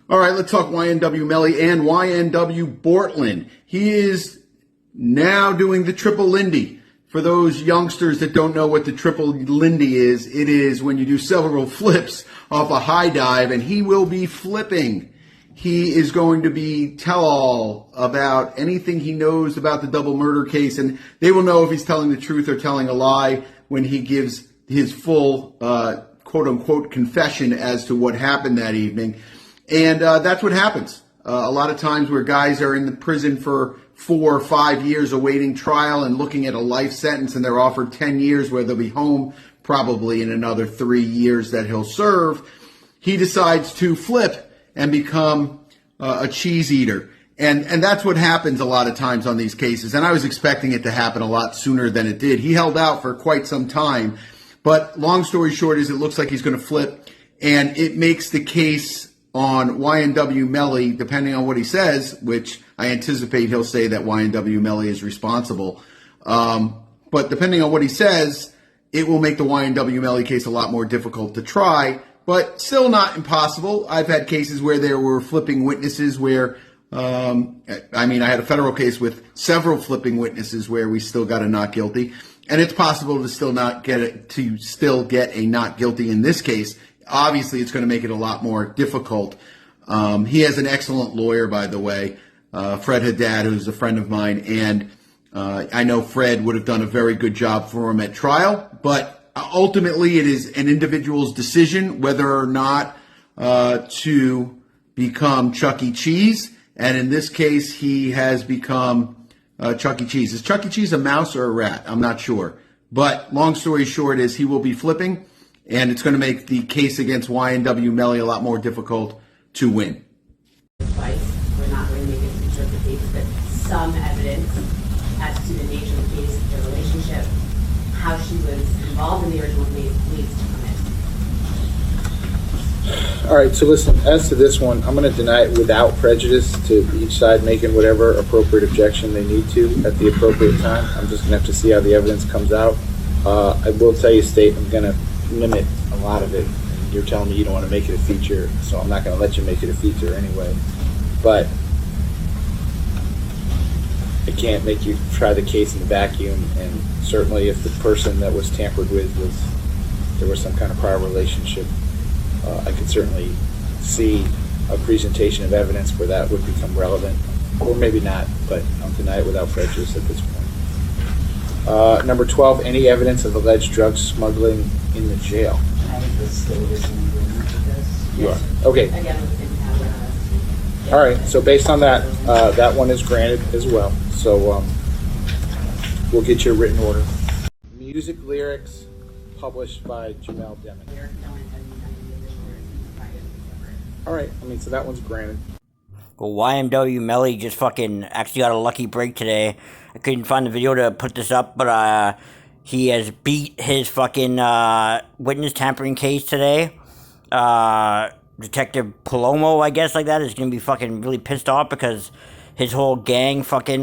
All right, let's talk YNW Melly and YNW Bortland. He is now doing the triple Lindy. For those youngsters that don't know what the triple Lindy is, it is when you do several flips off a high dive, and he will be flipping. He is going to be tell-all about anything he knows about the double murder case, and they will know if he's telling the truth or telling a lie when he gives his full, quote-unquote, confession as to what happened that evening. And that's what happens. A lot of times where guys are in the prison for 4 or 5 years awaiting trial and looking at a life sentence, and they're offered 10 years where they'll be home probably in another 3 years that he'll serve, he decides to flip and become a cheese eater. And that's what happens a lot of times on these cases. And I was expecting it to happen a lot sooner than it did. He held out for quite some time. But long story short is it looks like he's going to flip. And it makes the case on YNW Melly, depending on what he says, which I anticipate he'll say that YNW Melly is responsible. But depending on what he says, it will make the YNW Melly case a lot more difficult to try, but still not impossible. I've had cases where there were flipping witnesses where, I had a federal case with several flipping witnesses where we still got a not guilty. And it's possible to still get a not guilty in this case. Obviously, it's going to make it a lot more difficult. He has an excellent lawyer, by the way, Fred Haddad, who's a friend of mine, and I know Fred would have done a very good job for him at trial, but ultimately it is an individual's decision whether or not to become Chuck E. Cheese, and in this case, he has become Chuck E. Cheese. Is Chuck E. Cheese a mouse or a rat? I'm not sure. But long story short is he will be flipping, and it's going to make the case against YNW Melly a lot more difficult to win. Advice, we're not going to make a feature of the case, but some evidence as to the nature of the case, the relationship, how she was involved in the original case needs to come in. All right, so listen, as to this one, I'm going to deny it without prejudice to each side making whatever appropriate objection they need to at the appropriate time. I'm just going to have to see how the evidence comes out. I will tell you, State, I'm going to limit a lot of it. You're telling me you don't want to make it a feature, so I'm not going to let you make it a feature anyway. But I can't make you try the case in the vacuum, and certainly if the person that was tampered with there was some kind of prior relationship, I could certainly see a presentation of evidence where that would become relevant, or maybe not, but I'll deny it without prejudice at this point. Number 12, any evidence of alleged drug smuggling in the jail? I think the state is in agreement with this. You are. Okay. Again, we can have All right, so based on that, that one is granted as well. So we'll get you a written order. Music lyrics published by Jamel Deming. All right, so that one's granted. Well, YMW Melly just fucking actually got a lucky break today. I couldn't find the video to put this up, but he has beat his fucking witness tampering case today. Detective Palomo, I guess, like that, is going to be fucking really pissed off because his whole gang fucking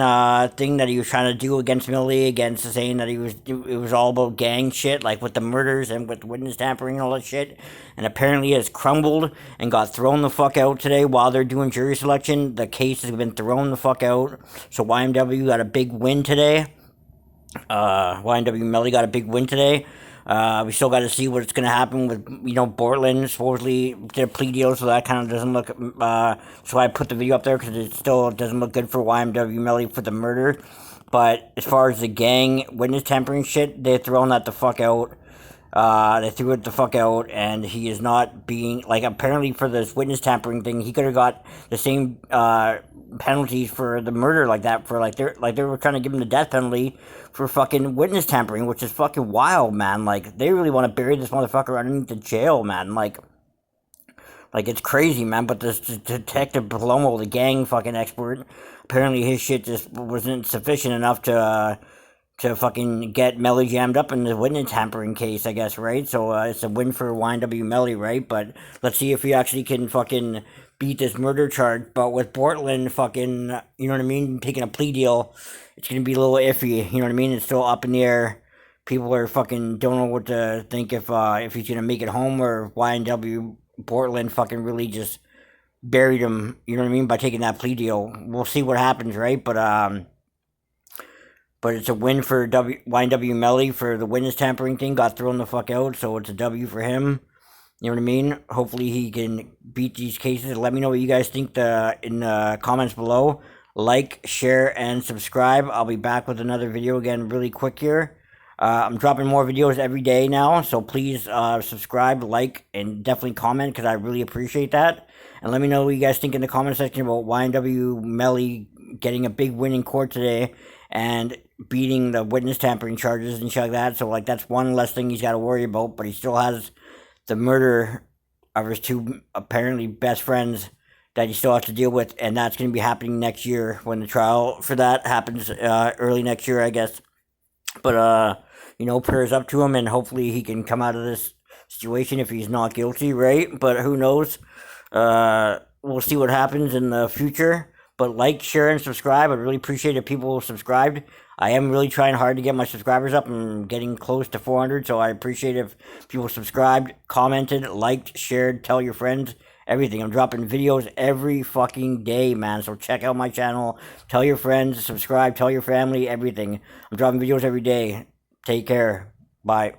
thing that he was trying to do against Millie, against saying that it was all about gang shit, like with the murders and with witness tampering and all that shit, and apparently has crumbled and got thrown the fuck out today while they're doing jury selection. The case has been thrown the fuck out, so YMW got a big win today. YNW Melly got a big win today. We still got to see what's going to happen with, Bortland supposedly did a plea deal, so that kind of doesn't look, so I put the video up there because it still doesn't look good for YMW Melly for the murder. But as far as the gang witness tampering shit, they're throwing that the fuck out. They threw it the fuck out, and he is not being, apparently for this witness tampering thing, he could have got the same, penalties for the murder like that, for they were trying to give him the death penalty for fucking witness tampering, which is fucking wild, man. They really want to bury this motherfucker underneath the jail, man. It's crazy, man. But this Detective Palomo, the gang fucking expert, apparently his shit just wasn't sufficient enough to fucking get Melly jammed up in the witness tampering case, I guess, right? So it's a win for YNW Melly, right? But let's see if he actually can fucking beat this murder charge. But with Bortland fucking, you know what I mean, taking a plea deal, it's going to be a little iffy, you know what I mean? It's still up in the air. People are fucking don't know what to think if he's going to make it home, or YNW Bortland fucking really just buried him, you know what I mean, by taking that plea deal. We'll see what happens, right? But it's a win for YNW Melly for the witness tampering thing. Got thrown the fuck out, so it's a W for him. You know what I mean? Hopefully he can beat these cases. Let me know what you guys think in the comments below. Like, share, and subscribe. I'll be back with another video again really quick here. I'm dropping more videos every day now, so please subscribe, like, and definitely comment because I really appreciate that. And let me know what you guys think in the comment section about YNW Melly getting a big win in court today and beating the witness tampering charges and shit like that. So, like, that's one less thing he's got to worry about, but he still has the murder of his two apparently best friends that he still has to deal with, and that's going to be happening next year when the trial for that happens early next year, I guess. But, prayers up to him, and hopefully he can come out of this situation if he's not guilty, right? But who knows? We'll see what happens in the future. But like, share, and subscribe. I'd really appreciate it if people subscribed. I am really trying hard to get my subscribers up and getting close to 400, so I appreciate if people subscribed, commented, liked, shared, tell your friends, everything. I'm dropping videos every fucking day, man, so check out my channel, tell your friends, subscribe, tell your family, everything. I'm dropping videos every day. Take care. Bye.